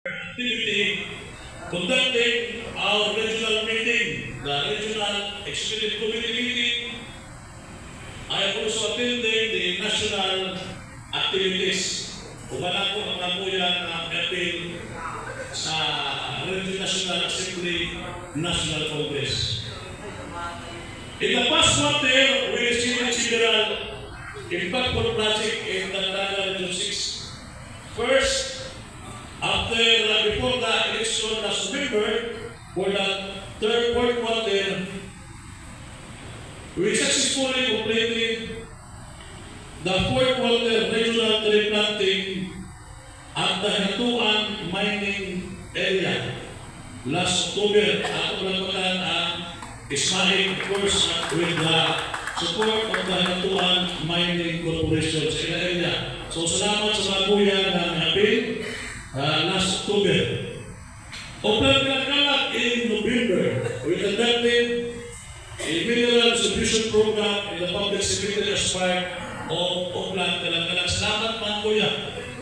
activity conducting our regional meeting, the Regional Executive Committee meeting. I have also attended the national activities. Umanak ko ang namuyan ng appeal sa Regional National Assembly National Congress. In the past quarter, we received several impactful projects in Dagdagan Region 6. First, before the election last November, for the fourth quarter, we successfully completed the fourth quarter regional tree planting at the Hatuan mining area. Last October, ako nagpakan ang Ismail course with the support of the Hatuan Mining Corporation sa area. So salamat sa mga kuya ng appeal last October. Open Kalkalak in November, we conducted a mineral distribution program in the public secretary part of Oakland, Kalkalak. Salamat mga kuya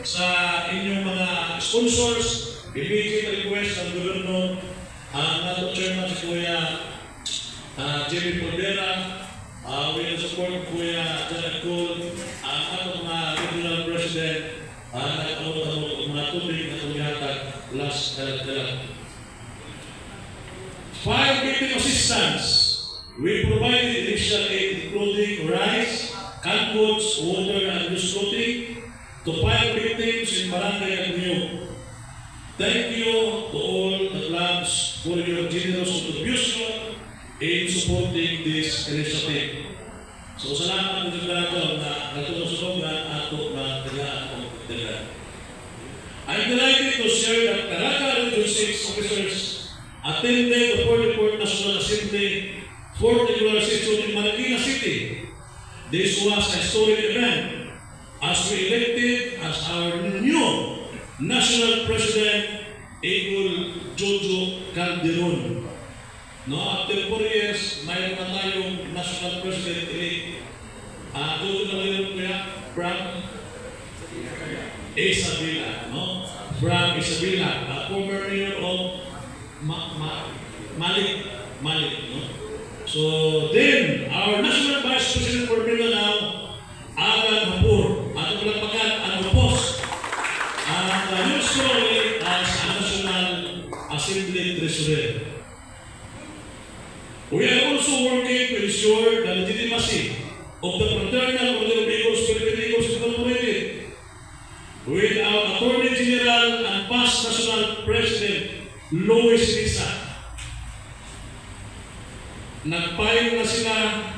sa inyong mga sponsors. Immediate request ng Governor, nato chairman si Kuya Jimmy Polvera, with the support of Kuya Janet Cole, ang ato mga regional president, mga tubig na tumihatag last Kalkalak. Fire victim assistance. We provided initial aid including rice, canned goods, water, and loose clothing to fire victims in Barangay Avenue. Thank you to all the clubs for your generous contribution in supporting this initiative. So salamat po sa lahat na natutulungan ato na tagaan. I'm delighted to share that Caraga Region 6 officers attended the 44th National Assembly 4th Regular Session in Marikina City. This was a historic event as we elected as our new National President Eagle Jojo Calderon. No, after 4 years, mayroon na tayong National President-elect. Jojo Calderon kuya, from Isabela, no? From Isabela, former mayor of Malik, no? So then, our National Vice President for Mindanao, Alan Hapur, at palagpagan ang Hapos, and usually as a National Assembly Treasurer. We are also working to ensure the legitimacy of the Fraternal Order of Eagles Philippine Eagles Incorporated with our Attorney General and past National President Luis Risa. Nag-file na sila.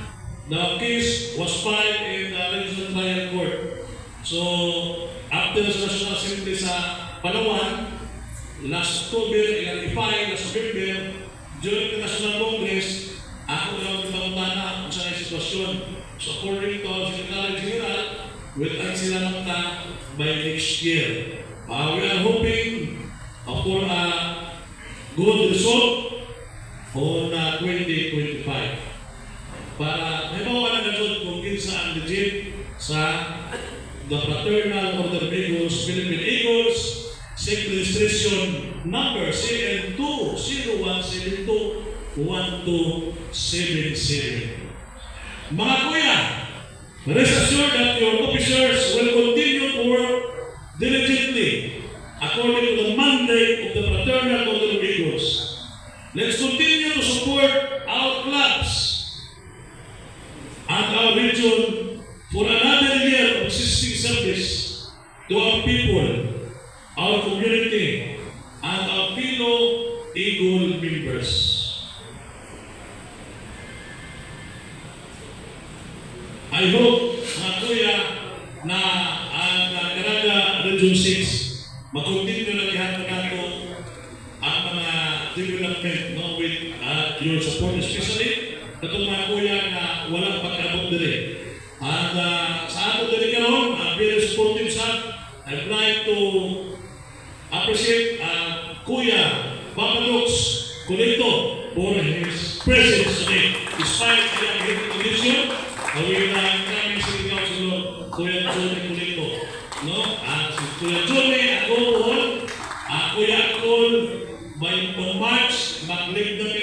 The case was filed in the Regional Trial Court. So, after the National Assembly sa Palawan, last October, i-file last November, during the National Congress, ako lang ipagutana kung saan yung sitwasyon. So, according to our Secretary General, will ang sila magta by next year. We are hoping for a good result on 2025. Para may mawala na doon kung kinsa ang legit sa the Fraternal Order of Eagles, Philippine Eagles, SEC registration number CN2-0172-1277. Mga kuya, rest assured that your officers will continue to work diligently according to the mandate of the Fraternal Order of Eagles. Let's continue to support our clubs and our region for another year of existing service to our people, our community, and our fellow Eagle members. I hope, mga kuya, na ang Caraga Region 6 mag-continue na lihat nato ang mga development, no, with your support, especially katong mga kuya na walang pagkabot diri. And sa ato diri karon, very supportive sa. I'd like to appreciate Kuya Papadux Colito for his presence today. Despite the condition, we are coming City Councilor Kuya Johnny Colito. No? Si Kuya Johnny, ako Kuya Akol, on March, mag-live na